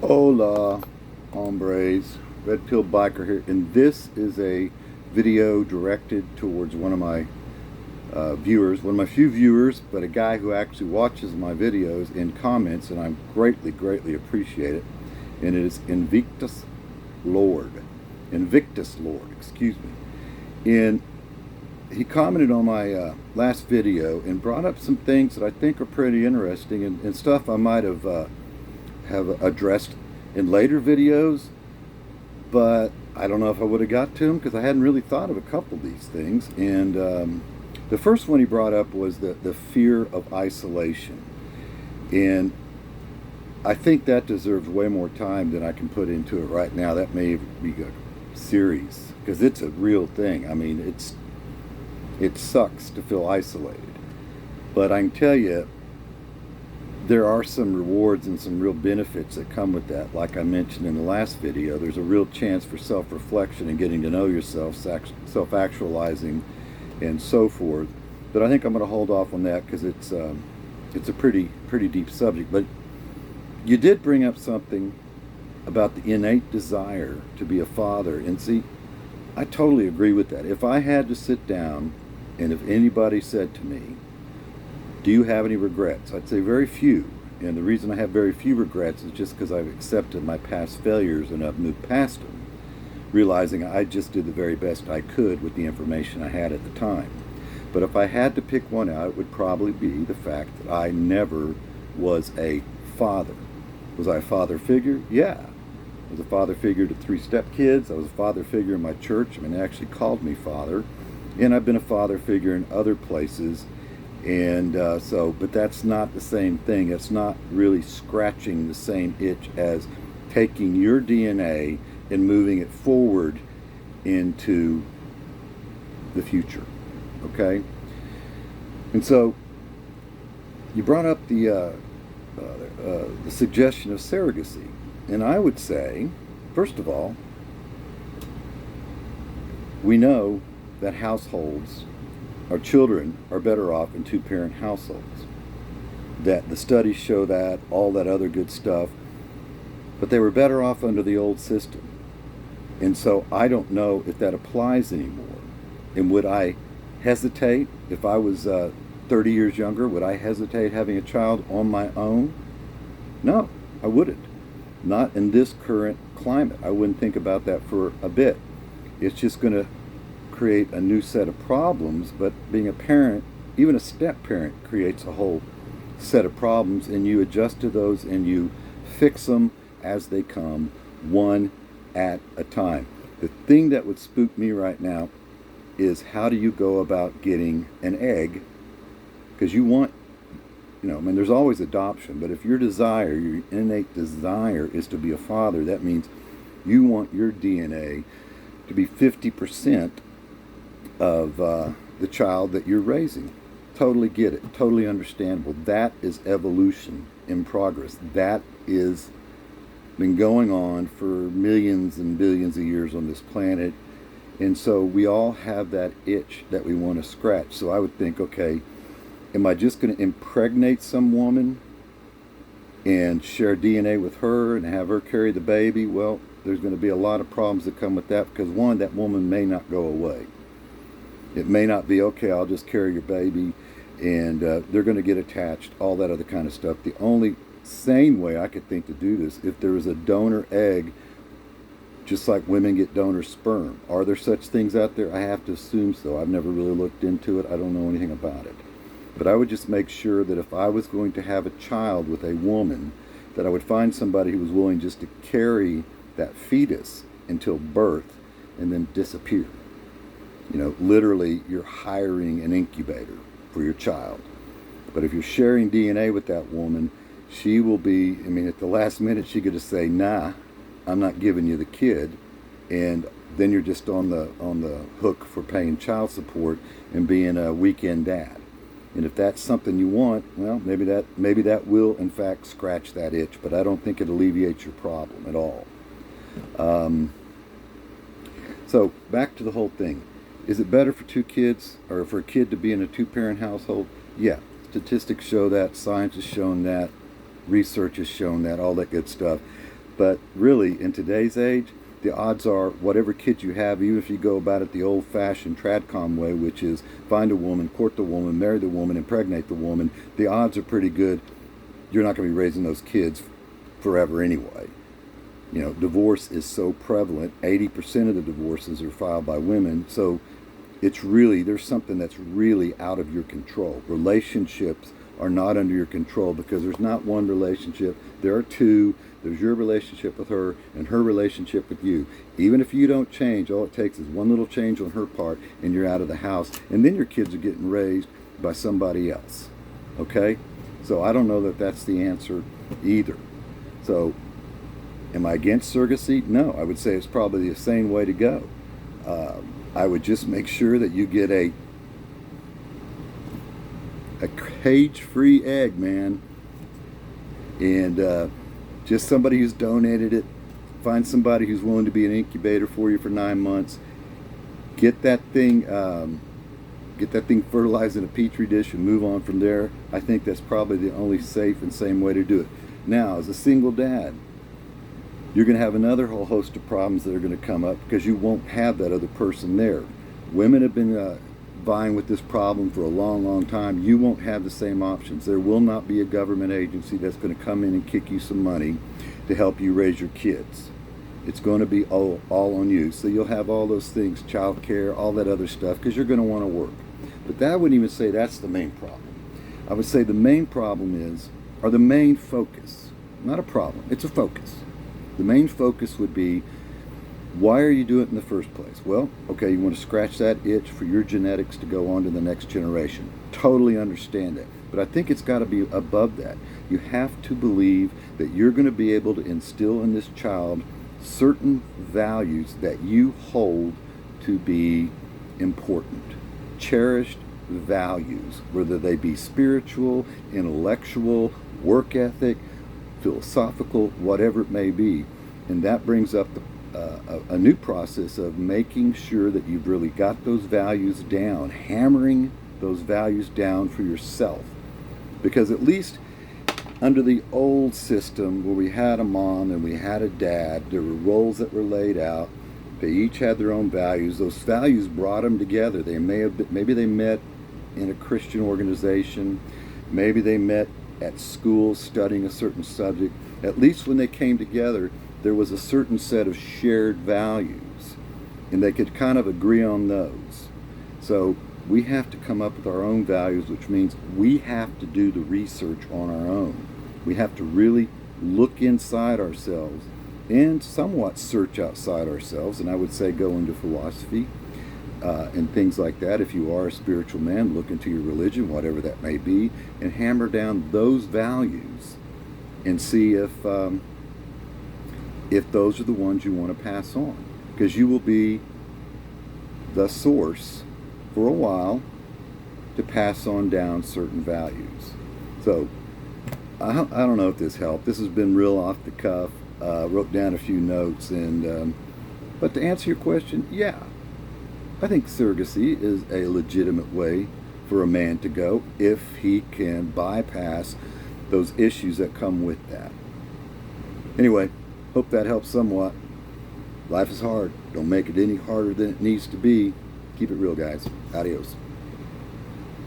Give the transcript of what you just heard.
Hola, hombres. Red Pill Biker here, and this is a video directed towards one of my viewers, one of my few viewers, but a guy who actually watches my videos and comments, and I greatly appreciate it. And it is Lord. Invictus Lord, excuse me. And he commented on my last video and brought up some things that I think are pretty interesting and stuff I might have addressed in later videos, but I don't know if I would have got to them because I hadn't really thought of a couple of these things. And the first one he brought up was the fear of isolation. And I think that deserves way more time than I can put into it right now. That may be a series because it's a real thing. I mean, it sucks to feel isolated. But I can tell you, there are some rewards and some real benefits that come with that. Like I mentioned in the last video, there's a real chance for self-reflection and getting to know yourself, self-actualizing, and so forth. But I think I'm going to hold off on that because it's a pretty deep subject. But you did bring up something about the innate desire to be a father, and see, I totally agree with that. If I had to sit down, and if anybody said to me, do you have any regrets? I'd say very few. And the reason I have very few regrets is just because I've accepted my past failures and I've moved past them, realizing I just did the very best I could with the information I had at the time. But if I had to pick one out, it would probably be the fact that I never was a father. Was I a father figure? Yeah. I was a father figure to 3 stepkids. I was a father figure in my church. I mean, they actually called me father. And I've been a father figure in other places. And but that's not the same thing. It's not really scratching the same itch as taking your DNA and moving it forward into the future. Okay? And so you brought up the suggestion of surrogacy. And I would say, first of all, we know that households, our children are better off in 2-parent households. That the studies show that, all that other good stuff. But they were better off under the old system. And so I don't know if that applies anymore. And would I hesitate if I was 30 years younger? Would I hesitate having a child on my own? No, I wouldn't. Not in this current climate. I wouldn't think about that for a bit. It's just going to create a new set of problems. But being a parent, even a step parent, creates a whole set of problems, and you adjust to those and you fix them as they come, one at a time. The thing that would spook me right now is, how do you go about getting an egg? Because you want, I mean, there's always adoption, but if your desire, your innate desire is to be a father, that means you want your DNA to be 50% of the child that you're raising. Totally get it. Totally understandable. That is evolution in progress. That is been going on for millions and billions of years on this planet. And so we all have that itch that we want to scratch. So I would think, okay, am I just going to impregnate some woman and share DNA with her and have her carry the baby? Well, there's going to be a lot of problems that come with that, because one, that woman may not go away. It may not be, okay, I'll just carry your baby, and they're going to get attached, all that other kind of stuff. The only sane way I could think to do this, if there was a donor egg, just like women get donor sperm. Are there such things out there? I have to assume so. I've never really looked into it. I don't know anything about it. But I would just make sure that if I was going to have a child with a woman, that I would find somebody who was willing just to carry that fetus until birth and then disappear. Literally, you're hiring an incubator for your child. But if you're sharing DNA with that woman, she will be, at the last minute, she could just say, nah, I'm not giving you the kid. And then you're just on the hook for paying child support and being a weekend dad. And if that's something you want, well, maybe that will, in fact, scratch that itch. But I don't think it alleviates your problem at all. So back to the whole thing. Is it better for 2 kids, or for a kid to be in a 2-parent household? Yeah, statistics show that, science has shown that, research has shown that, all that good stuff. But really, in today's age, the odds are whatever kid you have, even if you go about it the old-fashioned tradcom way, which is find a woman, court the woman, marry the woman, impregnate the woman, the odds are pretty good you're not going to be raising those kids forever anyway. You know, divorce is so prevalent. 80% of the divorces are filed by women. So it's really, there's something that's really out of your control. Relationships are not under your control because there's not one relationship. There are two. There's your relationship with her and her relationship with you. Even if you don't change, all it takes is one little change on her part and you're out of the house. And then your kids are getting raised by somebody else. Okay? So I don't know that that's the answer either. So am I against surrogacy? No, I would say it's probably the sane way to go. I would just make sure that you get a cage-free egg, man. And just somebody who's donated it. Find somebody who's willing to be an incubator for you for 9 months. Get that thing fertilized in a petri dish and move on from there. I think that's probably the only safe and sane way to do it. Now, as a single dad, you're going to have another whole host of problems that are going to come up because you won't have that other person there. Women have been vying with this problem for a long, long time. You won't have the same options. There will not be a government agency that's going to come in and kick you some money to help you raise your kids. It's going to be all on you. So you'll have all those things, child care, all that other stuff, because you're going to want to work. But I wouldn't even say that's the main problem. I would say the main problem is, or the main focus, not a problem, it's a focus. The main focus would be, why are you doing it in the first place? Well, okay, you want to scratch that itch for your genetics to go on to the next generation. Totally understand that. But I think it's got to be above that. You have to believe that you're going to be able to instill in this child certain values that you hold to be important. Cherished values, whether they be spiritual, intellectual, work ethic, philosophical, whatever it may be. And that brings up a new process of making sure that you've really got those values down, hammering those values down for yourself. Because at least under the old system where we had a mom and we had a dad, there were roles that were laid out. They each had their own values. Those values brought them together. Maybe they met in a Christian organization. Maybe they met at school studying a certain subject. At least when they came together, there was a certain set of shared values, and they could kind of agree on those. So we have to come up with our own values, which means we have to do the research on our own. We have to really look inside ourselves and somewhat search outside ourselves, and I would say go into philosophy and things like that. If you are a spiritual man, look into your religion, whatever that may be, and hammer down those values and see if those are the ones you want to pass on, because you will be the source for a while to pass on down certain values. So I don't know if this helped. This has been real off the cuff. Wrote down a few notes, and but to answer your question, yeah, I think surrogacy is a legitimate way for a man to go if he can bypass those issues that come with that. Anyway, hope that helps somewhat. Life is hard. Don't make it any harder than it needs to be. Keep it real, guys. Adios.